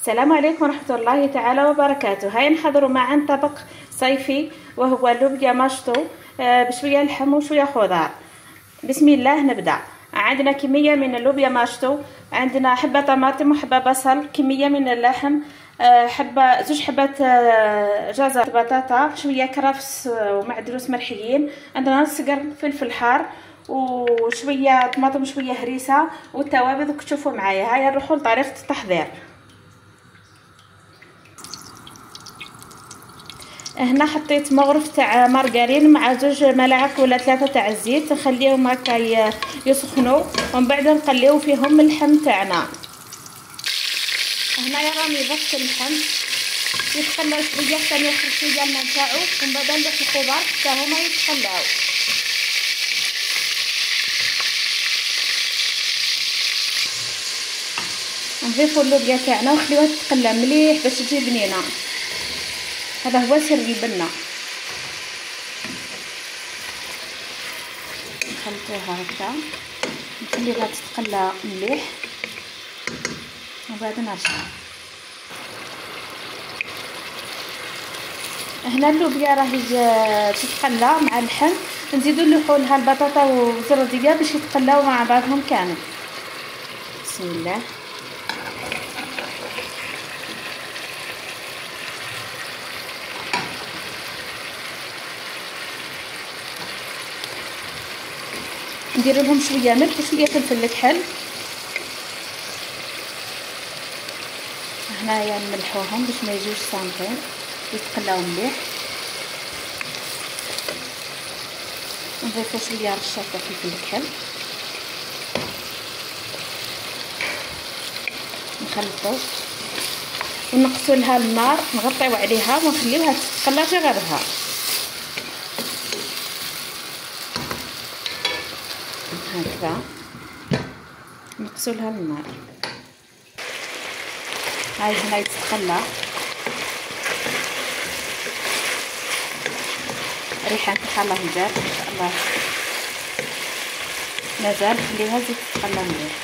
السلام عليكم ورحمة الله تعالى وبركاته. هاي نحضروا معا طبق صيفي وهو اللوبيا مشطو بشوية لحم وشوية خضار. بسم الله نبدأ. عندنا كمية من اللوبيا مشطو، عندنا حبة طماطم وحبة بصل، كمية من اللحم، زوج حبات جزر، بطاطا، شوية كرفس ومعدنوس مرحيين، عندنا نص قرن فلفل حار وشوية طماطم وشوية هريسة والتوابل دوك تشوفوا معايا. هيا نروحوا لطريقة التحضير. هنا حطيت مغرف تاع مارغرين مع 2 ملاعق ولا 3 تاع الزيت، نخليهم هكا يسخنوا ومن بعد نقليو فيهم اللحم تاعنا. هنايا راني ضفت اللحم يتقلى شويه حتى يخرج شويه الماء تاعو، ومن بعد نضيف الخضار حتى هما يتقلاو. نضيفو اللوبيا تاعنا ونخليوها تتقلى مليح باش تجي بنينه. هذا هو سر البنه. نخلطوها هكا نخليوها تتقلى مليح ومن بعد نرجعو. هنا اللوبيا راهي تتقلى مع اللحم، نزيدو نلوحو لها البطاطا والزرديه باش يتقلاو مع بعضهم كامل. بسم الله. ندير لهم شويه ملح وشويه فلفل الكحل. هنايا نملحوهم باش ما يجوش صامتين يتقلاو مليح. نضيفو شويه رشه تاع فلفل الكحل، نخلطو ونقصوا لها النار، نغطيو عليها ونخليوها تتقلى في غيرها. هكذا نقصوا لها النار. هاي هنا تتقلى، الريحه تاعها الله يبارك ما شاء الله. مازال خليوها تزيد تتقلى مليح.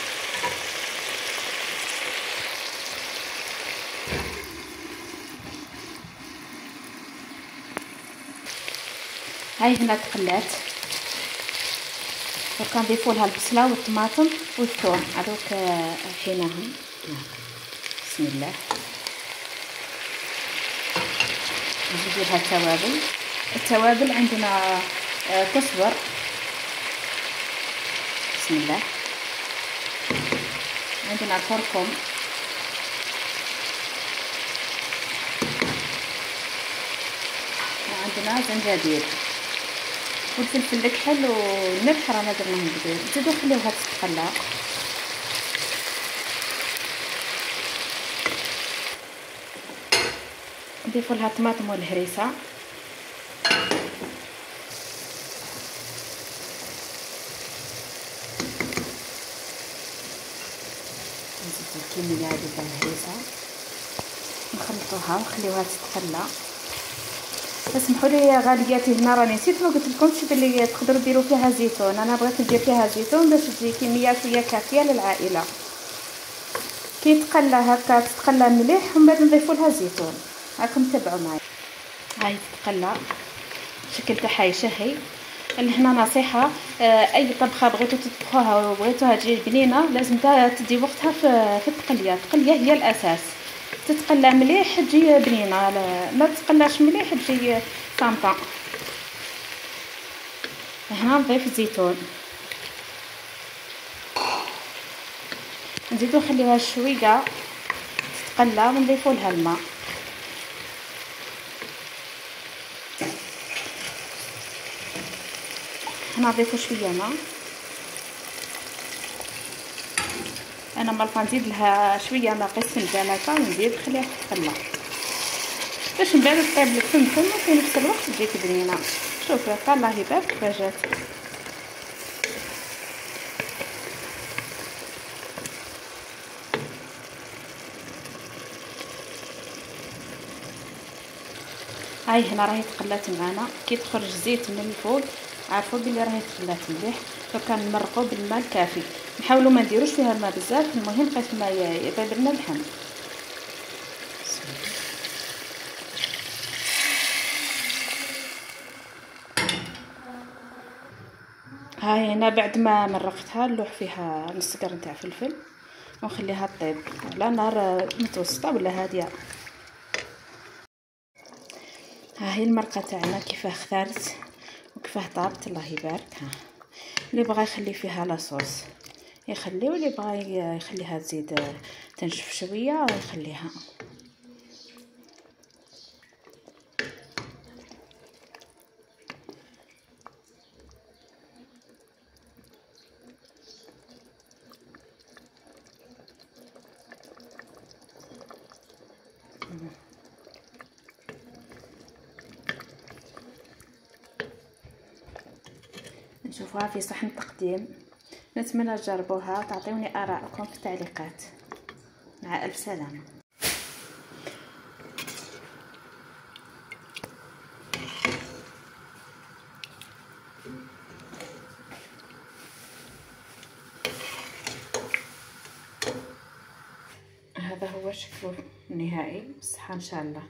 هاي هنا تقلات، وكنضيفو لها البصله والطماطم والثوم هذوك حيناهم. بسم الله. نزيدو لها التوابل عندنا كزبر، بسم الله، عندنا كركم، وعندنا زنجبيل والفلفل الكحل والملح رانا درناهم بدون. نزيدو نخليوها تتقلى. نضيفو لها الطماطم والهريسه، نزيدو الكميه هذه تاع الهريسه نخلطوها ونخليوها تتقلى. اسمحوا لي يا غالياتي، هنا راني نسيت ما قلت لكمش بلي تقدروا ديروا فيها زيتون. انا بغيت ندير فيها زيتون باش تجي كميه شويه كافيه للعائله. كي يتقلى هكا تتقلى مليح ومن بعد نضيفوا لها زيتون. راكم تبعوا معايا. هاي تتقلى الشكل تاعها يشهي. هنا نصيحه، اي طبخه بغيتو تطبخوها وبغيتوها تجي بنينه لازم تدي وقتها في التقليه. التقليه هي الاساس، تتقلى مليح تجي بنينه، ما تتقلاش مليح تجي صامته. هنا نضيف الزيتون، نزيدو نخليوها شويه تتقلى ونضيفو لها الماء. هنا نضيفو شويه ماء. انا مرة نزيد لها شويه ناقص فنجان هكا ونزيد نخليها تتقلى باش من بعد تطيب لك فمفم وفي نفس الوقت تجيك بنينه. شوفوا هكا الله يبارك كيفاش جات. هاي هنا راهي تقلات معانا. كي تخرج الزيت من الفوق عارفوا بلي راهي تقلات مليح. فكان نمرقوا بالماء الكافي، نحاولوا ما نديروش فيها الماء بزاف، المهم بقيت الماء يطيب لنا اللحم. هاي هنا بعد ما مرقتها نلوح فيها نص قرن تاع فلفل ونخليها طيب على نار متوسطه ولا هاديه. ها هي المرقه تاعنا كيفاه خثارت وكيفاه طابت، الله يبارك. ها اللي بغى يخلي فيها لاصوص يخلي، واللي بغى يخليها تزيد تنشف شويه يخليها. نشوفوها في صحن تقديم. نتمنى تجربوها وتعطيوني آراءكم في التعليقات. مع ألف سلامة. هذا هو شكله النهائي. بالصحة إن شاء الله.